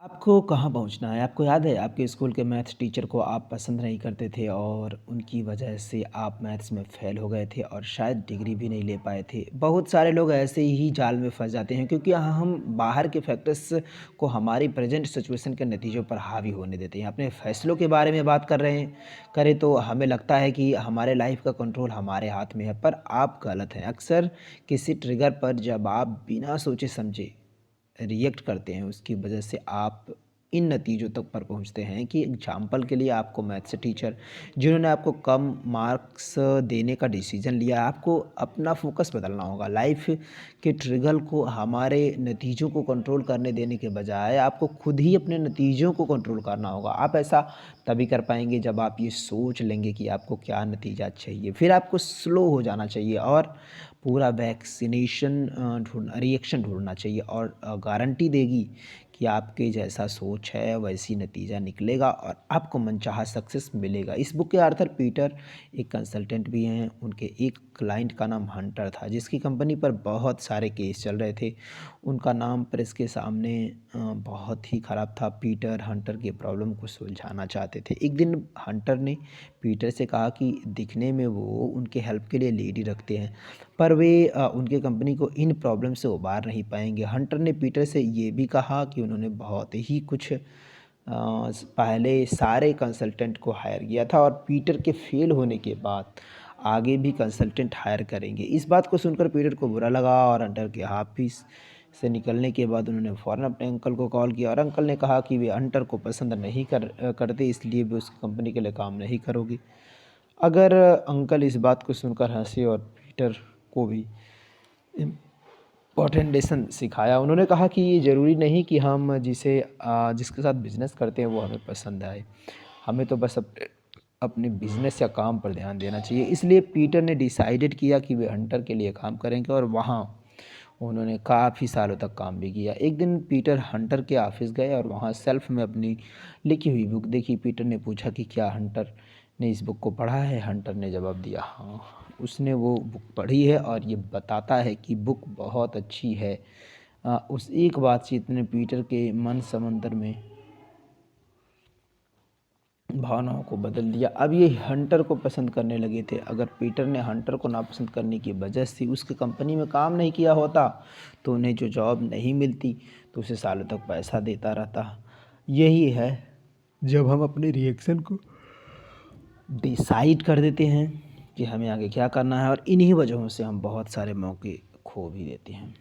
आपको कहाँ पहुँचना है? आपको याद है आपके स्कूल के मैथ्स टीचर को आप पसंद नहीं करते थे और उनकी वजह से आप मैथ्स में फ़ेल हो गए थे और शायद डिग्री भी नहीं ले पाए थे। बहुत सारे लोग ऐसे ही जाल में फँस जाते हैं क्योंकि हम बाहर के फैक्टर्स को हमारी प्रेज़ेंट सिचुएशन के नतीजों पर हावी होने देते हैं। अपने फ़ैसलों के बारे में बात कर रहे हैं करें तो हमें लगता है कि हमारे लाइफ़ का कंट्रोल हमारे हाथ में है, पर आप गलत हैं। अक्सर किसी ट्रिगर पर जब आप बिना सोचे-समझे रिएक्ट करते हैं उसकी वजह से आप इन नतीजों तक पर पहुंचते हैं कि एग्जाम्पल के लिए आपको मैथ्स टीचर जिन्होंने आपको कम मार्क्स देने का डिसीजन लिया, आपको अपना फोकस बदलना होगा। लाइफ के ट्रिगल को हमारे नतीजों को कंट्रोल करने देने के बजाय आपको खुद ही अपने नतीजों को कंट्रोल करना होगा। आप ऐसा तभी कर पाएंगे जब आप ये सोच लेंगे कि आपको क्या नतीजा चाहिए। फिर आपको स्लो हो जाना चाहिए और पूरा वैक्सीनेशन रिएक्शन ढूँढना चाहिए और गारंटी देगी कि आपके जैसा सोच है वैसी नतीजा निकलेगा और आपको मनचाहा सक्सेस मिलेगा। इस बुक के आर्थर पीटर एक कंसल्टेंट भी हैं। उनके एक क्लाइंट का नाम हंटर था जिसकी कंपनी पर बहुत सारे केस चल रहे थे। उनका नाम प्रेस के सामने बहुत ही ख़राब था। पीटर हंटर की प्रॉब्लम को सुलझाना चाहते थे। एक दिन हंटर ने पीटर से कहा कि दिखने में वो उनके हेल्प के लिए लीड ही रखते हैं, पर वे उनके कंपनी को इन प्रॉब्लम से उबार नहीं पाएंगे। हंटर ने पीटर से ये भी कहा कि उन्होंने बहुत ही कुछ पहले सारे कंसल्टेंट को हायर किया था और पीटर के फेल होने के बाद आगे भी कंसल्टेंट हायर करेंगे। इस बात को सुनकर पीटर को बुरा लगा और हंटर के ऑफिस से निकलने के बाद उन्होंने फ़ौरन अपने अंकल को कॉल किया और अंकल ने कहा कि वे हंटर को पसंद नहीं करते, इसलिए वे उसकी कंपनी के लिए काम नहीं करोगे। अगर अंकल इस बात को सुनकर हंसे और पीटर को भी इम्पोर्टेंट लेसन सिखाया। उन्होंने कहा कि ये ज़रूरी नहीं कि हम जिसके साथ बिज़नेस करते हैं वो हमें पसंद आए, हमें तो बस अपने बिज़नेस या काम पर ध्यान देना चाहिए। इसलिए पीटर ने डिसाइडेड किया कि वे हंटर के लिए काम करेंगे और वहाँ उन्होंने काफ़ी सालों तक काम भी किया। एक दिन पीटर हंटर के ऑफिस गए और वहाँ शेल्फ में अपनी लिखी हुई बुक देखी। पीटर ने पूछा कि क्या हंटर ने इस बुक को पढ़ा है? हंटर ने जवाब दिया हाँ, उसने वो बुक पढ़ी है और ये बताता है कि बुक बहुत अच्छी है। उस एक बातचीत ने पीटर के मन समंदर में भावनाओं को बदल दिया। अब ये हंटर को पसंद करने लगे थे। अगर पीटर ने हंटर को नापसंद करने की वजह से उसकी कंपनी में काम नहीं किया होता तो उन्हें जो जॉब नहीं मिलती तो उसे सालों तक पैसा देता रहता। यही है जब हम अपने रिएक्शन को डिसाइड कर देते हैं कि हमें आगे क्या करना है और इन्हीं वजहों से हम बहुत सारे मौके खो भी देते हैं।